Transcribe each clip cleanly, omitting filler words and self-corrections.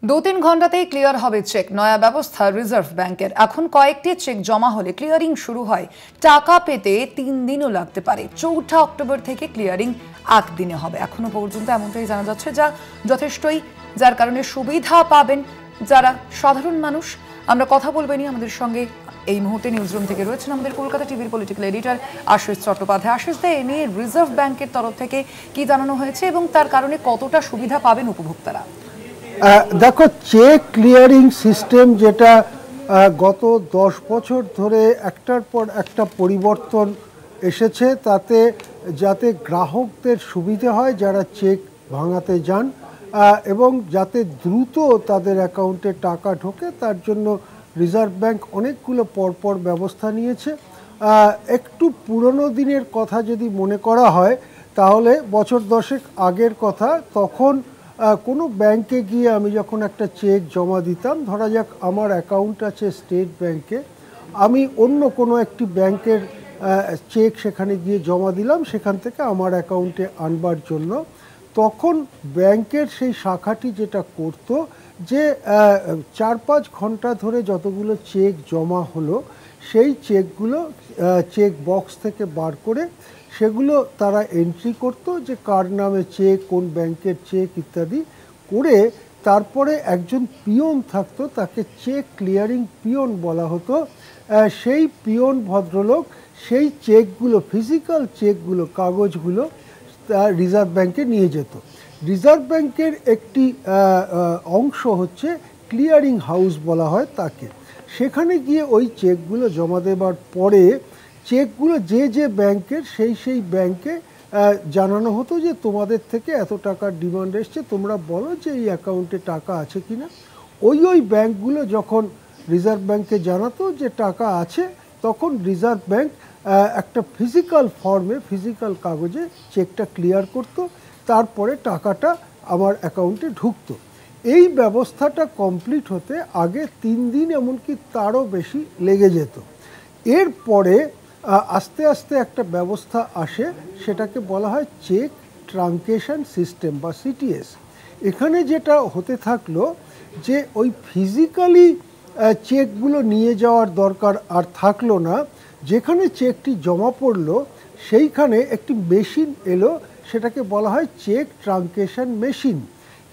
দু-তিন ঘন্টাতেই ক্লিয়ার হবে চেক। নয়া ব্যবস্থা রিজার্ভ ব্যাংকের। এখন কয়েকটি চেক জমা হলে ক্লিয়ারিং শুরু হয়। টাকা পেতে 3 দিনও লাগতে পারে। 4 অক্টোবর থেকে ক্লিয়ারিং 1 দিনে হবে। এখনো পর্যন্ত এমনটাই জানা যাচ্ছে, যা যথেষ্টই, যার কারণে সুবিধা পাবেন যারা সাধারণ মানুষ। আমরা কথা বলবেনই। আমাদের সঙ্গে এই মুহূর্তে নিউজরুম থেকে রয়েছেন আমাদের কলকাতা টিভির পলিটিক্যাল এডিটর আশিস চট্টোপাধ্যায়। আশিস দা, এ নিয়ে রিজার্ভ ব্যাংকের তরফ থেকে কি জানানো হয়েছে এবং তার কারণে কতটা সুবিধা পাবেন উপভোক্তারা? দেখো, চেক ক্লিয়ারিং সিস্টেম যেটা গত 10 বছর ধরে একটার পর একটা পরিবর্তন এসেছে, তাতে যাতে গ্রাহকদের সুবিধা হয় যারা চেক ভাঙাতে যান, এবং যাতে দ্রুত তাদের অ্যাকাউন্টে টাকা ঢোকে, তার জন্য রিজার্ভ ব্যাংক অনেকগুলো পরপর ব্যবস্থা নিয়েছে। একটু পুরনো দিনের কথা যদি মনে করা হয়, তাহলে বছর 10 আগের কথা, তখন কোনো ব্যাংকে গিয়ে আমি যখন একটা চেক জমা দিতাম, ধরা যাক আমার অ্যাকাউন্ট আছে স্টেট ব্যাংকে, আমি অন্য কোনো একটি ব্যাংকের চেক সেখানে গিয়ে জমা দিলাম সেখান থেকে আমার অ্যাকাউন্টে আনবার জন্য, তখন ব্যাংকের সেই শাখাটি যেটা করতো যে 4-5 ঘন্টা ধরে যতগুলো চেক জমা হলো সেই চেকগুলো চেক বক্স থেকে বার করে সেগুলো তারা এন্ট্রি করতো, যে কার নামে চেক, কোন ব্যাংকের চেক ইত্যাদি করে, তারপরে একজন পিয়ন থাকতো, তাকে চেক ক্লিয়ারিং পিয়ন বলা হতো। সেই পিয়ন ভদ্রলোক সেই চেকগুলো, ফিজিক্যাল চেকগুলো, কাগজগুলো রিজার্ভ ব্যাংকে নিয়ে যেত। রিজার্ভ ব্যাংকের একটি অংশ হচ্ছে ক্লিয়ারিং হাউস বলা হয় তাকে। সেখানে গিয়ে ওই চেকগুলো জমা দেবার পরে চেকগুলো যে যে ব্যাংকের, সেই ব্যাংকে জানানো হতো যে তোমাদের থেকে এত টাকার ডিমান্ড এসছে, তোমরা বলো যে এই অ্যাকাউন্টে টাকা আছে কিনা। ওই ব্যাংকগুলো যখন রিজার্ভ ব্যাংকে জানাতো যে টাকা আছে, তখন রিজার্ভ ব্যাংক একটা ফিজিক্যাল ফর্মে, ফিজিক্যাল কাগজে চেকটা ক্লিয়ার করত, তারপরে টাকাটা আমার অ্যাকাউন্টে ঢুকতো। এই ব্যবস্থাটা কমপ্লিট হতে আগে 3 দিন, এমনকি তারও বেশি লেগে যেত। এরপরে আস্তে আস্তে একটা ব্যবস্থা আসে, সেটাকে বলা হয় চেক ট্রাঙ্কেশন সিস্টেম বা সিটিএস। এখানে যেটা হতে থাকলো যে ওই ফিজিক্যালি চেকগুলো নিয়ে যাওয়ার দরকার আর থাকলো না। যেখানে চেকটি জমা পড়লো সেইখানে একটি মেশিন এলো, সেটাকে বলা হয় চেক ট্রাঙ্কেশন মেশিন।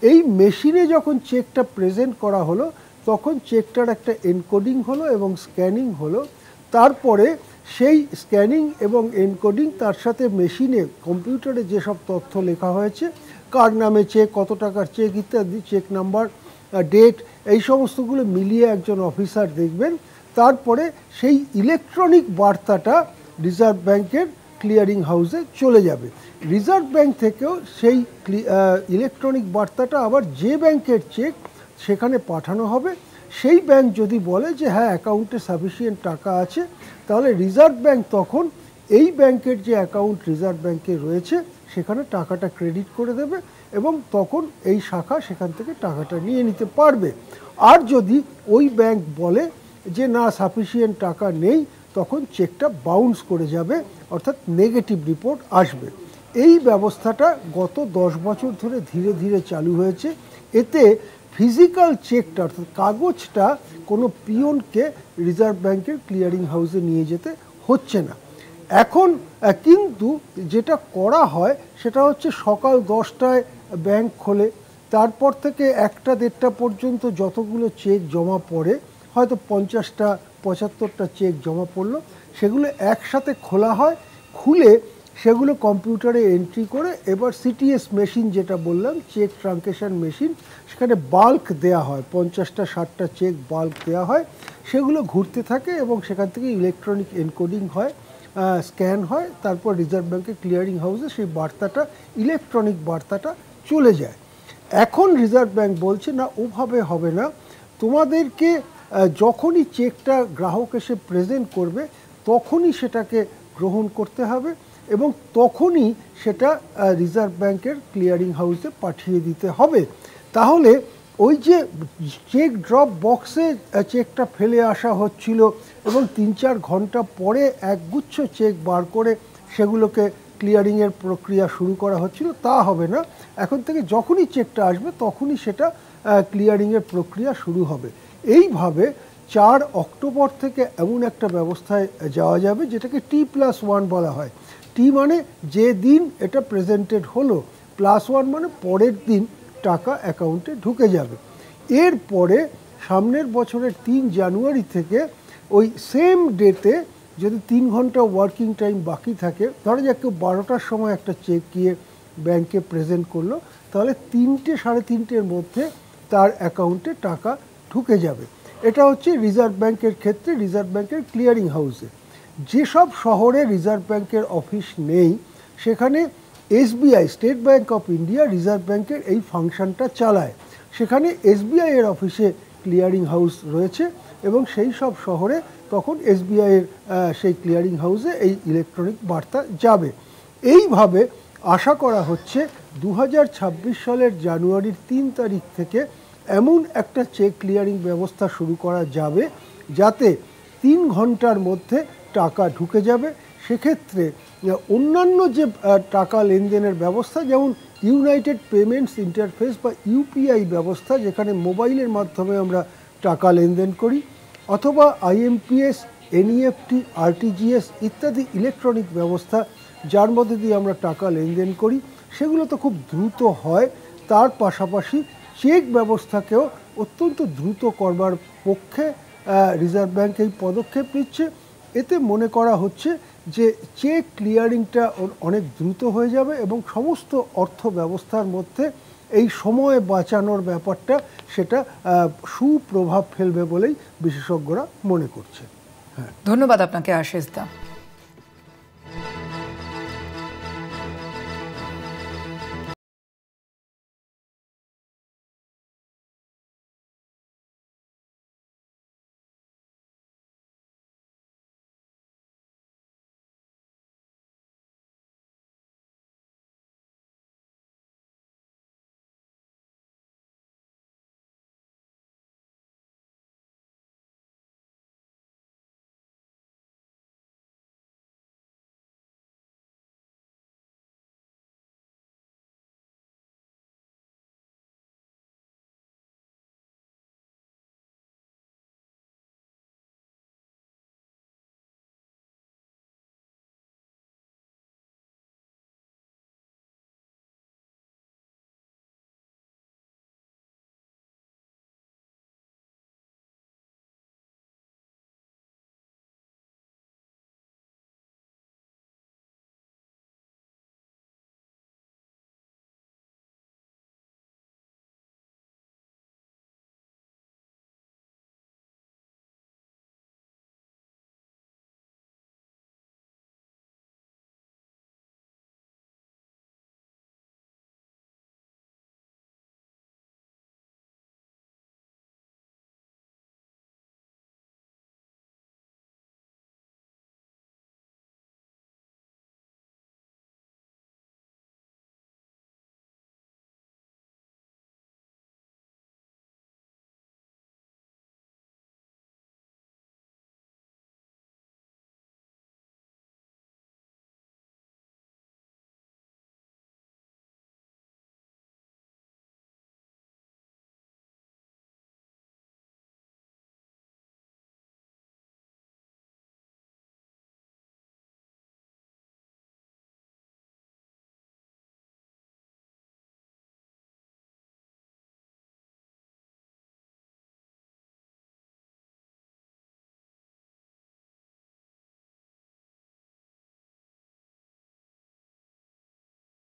এই মেশিনে যখন চেকটা প্রেজেন্ট করা হলো, তখন চেকটার একটা এনকোডিং হলো এবং স্ক্যানিং হলো। তারপরে সেই স্ক্যানিং এবং এনকোডিং, তার সাথে মেশিনে, কম্পিউটারে যেসব তথ্য লেখা হয়েছে, কার নামে চেক, কত টাকার চেক ইত্যাদি, চেক নাম্বার, ডেট, এই সমস্তগুলো মিলিয়ে একজন অফিসার দেখবেন। তারপরে সেই ইলেকট্রনিক বার্তাটা রিজার্ভ ব্যাংকের ক্লিয়ারিং হাউসে চলে যাবে। রিজার্ভ ব্যাংক থেকেও সেই ইলেকট্রনিক বার্তাটা আবার যে ব্যাংকের চেক সেখানে পাঠানো হবে। সেই ব্যাংক যদি বলে যে হ্যাঁ, অ্যাকাউন্টে সাফিসিয়েন্ট টাকা আছে, তাহলে রিজার্ভ ব্যাংক তখন এই ব্যাংকের যে অ্যাকাউন্ট রিজার্ভ ব্যাংকে রয়েছে সেখানে টাকাটা ক্রেডিট করে দেবে, এবং তখন এই শাখা সেখান থেকে টাকাটা নিয়ে নিতে পারবে। আর যদি ওই ব্যাংক বলে যে না, সাফিসিয়েন্ট টাকা নেই, তখন চেকটা বাউন্স করে যাবে, অর্থাৎ নেগেটিভ রিপোর্ট আসবে। এই ব্যবস্থাটা গত 10 বছর ধরে ধীরে ধীরে চালু হয়েছে। এতে ফিজিক্যাল চেকটা, অর্থাৎ কাগজটা, কোনো পিয়নকে রিজার্ভ ব্যাংকের ক্লিয়ারিং হাউসে নিয়ে যেতে হচ্ছে না এখন। কিন্তু যেটা করা হয় সেটা হচ্ছে সকাল 10টায় ব্যাংক খোলে, তারপর থেকে 1টা-1.5টা পর্যন্ত যতগুলো চেক জমা পড়ে, হয়তো 50টা 75টা চেক জমা পড়লো, সেগুলো একসাথে খোলা হয়। খুলে সেগুলো কম্পিউটারে এন্ট্রি করে এবার সিটিএস মেশিন, যেটা বললাম চেক ট্রাঙ্কেশন মেশিন, সেখানে বাল্ক দেয়া হয়, 50টা 60টা চেক বাল্ক দেওয়া হয়। সেগুলো ঘুরতে থাকে এবং সেখান থেকে ইলেকট্রনিক এনকোডিং হয়, স্ক্যান হয়, তারপর রিজার্ভ ব্যাংকের ক্লিয়ারিং হাউসে সেই বার্তাটা, ইলেকট্রনিক বার্তাটা চলে যায়। এখন রিজার্ভ ব্যাংক বলছে না, ওভাবে হবে না, তোমাদেরকে যখনই চেকটা গ্রাহক এসে প্রেজেন্ট করবে তখনই সেটাকে গ্রহণ করতে হবে এবং তখনই সেটা রিজার্ভ ব্যাংকের ক্লিয়ারিং হাউসে পাঠিয়ে দিতে হবে। তাহলে ওই যে চেক ড্রপ বক্সে চেকটা ফেলে আসা হচ্ছিল এবং 3-4 ঘন্টা পরে একগুচ্ছ চেক বার করে সেগুলোকে ক্লিয়ারিংয়ের প্রক্রিয়া শুরু করা হচ্ছিল, তা হবে না। এখন থেকে যখনই চেকটা আসবে তখনই সেটা ক্লিয়ারিংয়ের প্রক্রিয়া শুরু হবে। এইভাবে 4 অক্টোবর থেকে এমন একটা ব্যবস্থায় যাওয়া যাবে যেটাকে T+1 বলা হয়। টি মানে যে দিন এটা প্রেজেন্টেড হলো, +1 মানে পরের দিন টাকা অ্যাকাউন্টে ঢুকে যাবে। এরপরে সামনের বছরের 3 জানুয়ারি থেকে ওই সেম ডেতে যদি 3 ঘন্টা ওয়ার্কিং টাইম বাকি থাকে, ধরো যে কেউ 12টার সময় একটা চেক গিয়ে ব্যাংকে প্রেজেন্ট করলো, তাহলে 3টে সাড়ে 3টের মধ্যে তার অ্যাকাউন্টে টাকা ঢুকে যাবে। এটা হচ্ছে রিজার্ভ ব্যাংকের ক্ষেত্রে রিজার্ভ ব্যাংকের ক্লিয়ারিং হাউসে। যেসব শহরে রিজার্ভ ব্যাংকের অফিস নেই সেখানে SBI, state bank of India, reserve ব্যাংকের এই ফাংশনটা চালায়। সেখানে এসবিআই এর অফিসে ক্লিয়ারিং হাউস রয়েছে এবং সেই সব শহরে তখন এসবিআই এর সেই ক্লিয়ারিং হাউসে এই ইলেকট্রনিক বার্তা যাবে। এইভাবে আশা করা হচ্ছে 2026 সালের জানুয়ারির 3 তারিখ থেকে এমন একটা চেক ক্লিয়ারিং ব্যবস্থা শুরু করা যাবে যাতে 3 ঘন্টার মধ্যে টাকা ঢুকে যাবে। সেক্ষেত্রে অন্যান্য যে টাকা লেনদেনের ব্যবস্থা, যেমন ইউনাইটেড পেমেন্টস ইন্টারফেস বা ইউপিআই ব্যবস্থা, যেখানে মোবাইলের মাধ্যমে আমরা টাকা লেনদেন করি, অথবা আইএমপিএস, এনইএফটি, আরটিজিএস ইত্যাদি ইলেকট্রনিক ব্যবস্থা যার মধ্যে দিয়ে আমরা টাকা লেনদেন করি, সেগুলো তো খুব দ্রুত হয়। তার পাশাপাশি চেক ব্যবস্থাকেও অত্যন্ত দ্রুত করবার পক্ষে রিজার্ভ ব্যাংক এই পদক্ষেপ নিচ্ছে। এতে মনে করা হচ্ছে যে চেক ক্লিয়ারিংটা অনেক দ্রুত হয়ে যাবে এবং সমস্ত অর্থ ব্যবস্থার মধ্যে এই সময় বাঁচানোর ব্যাপারটা সেটা সুপ্রভাব ফেলবে বলেই বিশেষজ্ঞরা মনে করছে। ধন্যবাদ আপনাকে আশিস দা।